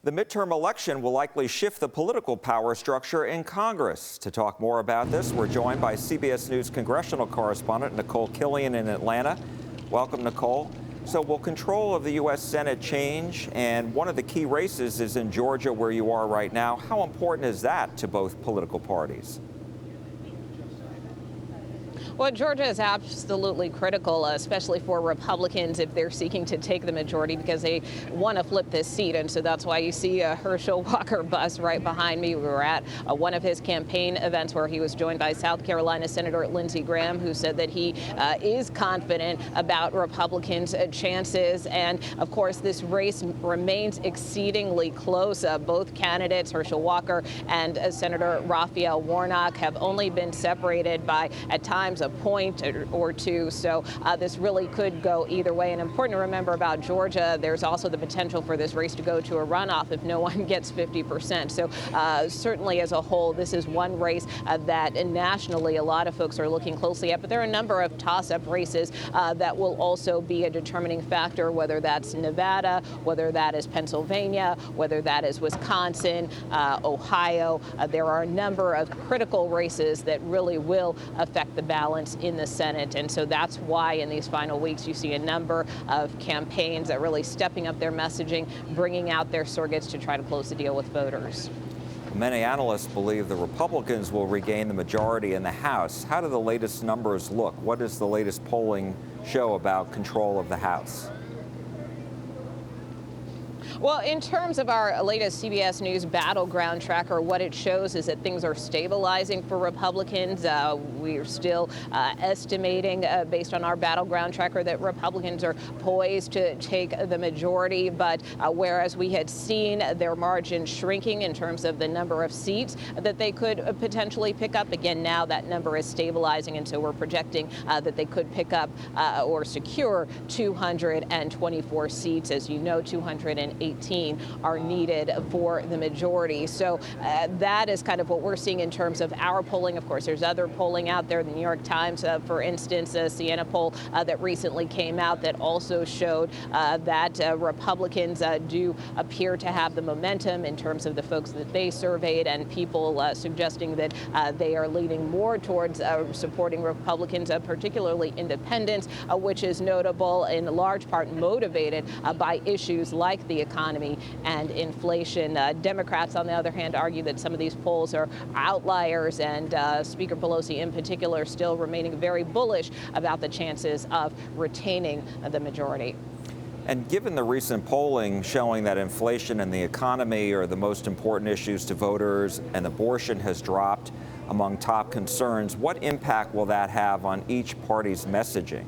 The midterm election will likely shift the political power structure in Congress. To talk more about this, we're joined by CBS News congressional correspondent Nikole Killion in Atlanta. Welcome, Nikole. So will control of the U.S. Senate change? And one of the key races is in Georgia, where you are right now. How important is that to both political parties? Well, Georgia is absolutely critical, especially for Republicans if they're seeking to take the majority, because they want to flip this seat. And so that's why you see a Herschel Walker bus right behind me. We were at one of his campaign events where he was joined by South Carolina Senator Lindsey Graham, who said that he is confident about Republicans' chances. And of course, this race remains exceedingly close. Both candidates, Herschel Walker and Senator Raphael Warnock, have only been separated by, at times, a point or two. So this really could go either way. And important to remember about Georgia, there's also the potential for this race to go to a runoff if no one gets 50%. So certainly as a whole, this is one race that nationally a lot of folks are looking closely at. But there are a number of toss-up races that will also be a determining factor, whether that's Nevada, whether that is Pennsylvania, whether that is Wisconsin, Ohio. There are a number of critical races that really will affect the balance in the Senate. And so that's why in these final weeks you see a number of campaigns that really stepping up their messaging, bringing out their surrogates to try to close the deal with voters. Many analysts believe the Republicans will regain the majority in the House. How do the latest numbers look? What does the latest polling show about control of the House? Well, in terms of our latest CBS News battleground tracker, what it shows is that things are stabilizing for Republicans. We are still estimating, based on our battleground tracker, that Republicans are poised to take the majority. But whereas we had seen their margin shrinking in terms of the number of seats that they could potentially pick up, again, now that number is stabilizing. And so we're projecting that they could pick up or secure 224 seats. As you know, 218 are needed for the majority. So that is kind of what we're seeing in terms of our polling. Of course, there's other polling out there. The New York Times, for instance, a Siena poll that recently came out that also showed that Republicans do appear to have the momentum in terms of the folks that they surveyed, and people suggesting that they are leaning more towards supporting Republicans, particularly independents, which is notable, in large part motivated by issues like the economy and inflation. Democrats, on the other hand, argue that some of these polls are outliers, and Speaker Pelosi in particular still remaining very bullish about the chances of retaining the majority. And given the recent polling showing that inflation and the economy are the most important issues to voters, and abortion has dropped among top concerns, what impact will that have on each party's messaging?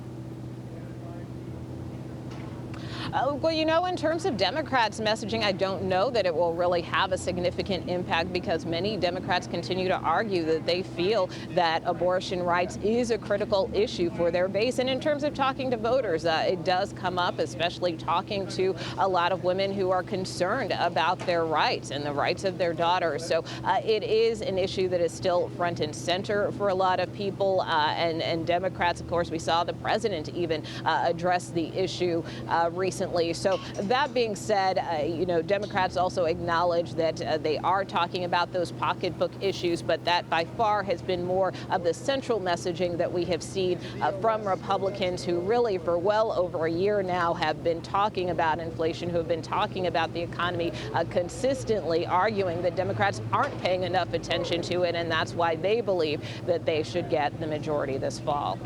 Well, you know, in terms of Democrats' messaging, I don't know that it will really have a significant impact, because many Democrats continue to argue that they feel that abortion rights is a critical issue for their base. And in terms of talking to voters, it does come up, especially talking to a lot of women who are concerned about their rights and the rights of their daughters. So it is an issue that is still front and center for a lot of people. And Democrats, of course, we saw the president even address the issue recently. So that being said, you know, Democrats also acknowledge that they are talking about those pocketbook issues, but that by far has been more of the central messaging that we have seen from Republicans, who really for well over a year now have been talking about inflation, who have been talking about the economy, consistently arguing that Democrats aren't paying enough attention to it, and that's why they believe that they should get the majority this fall.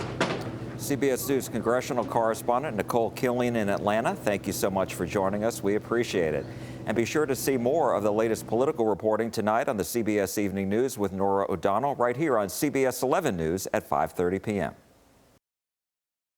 CBS News congressional correspondent Nikole Killion in Atlanta, thank you so much for joining us. We appreciate it. And be sure to see more of the latest political reporting tonight on the CBS Evening News with Norah O'Donnell, right here on CBS 11 News at 5:30 p.m.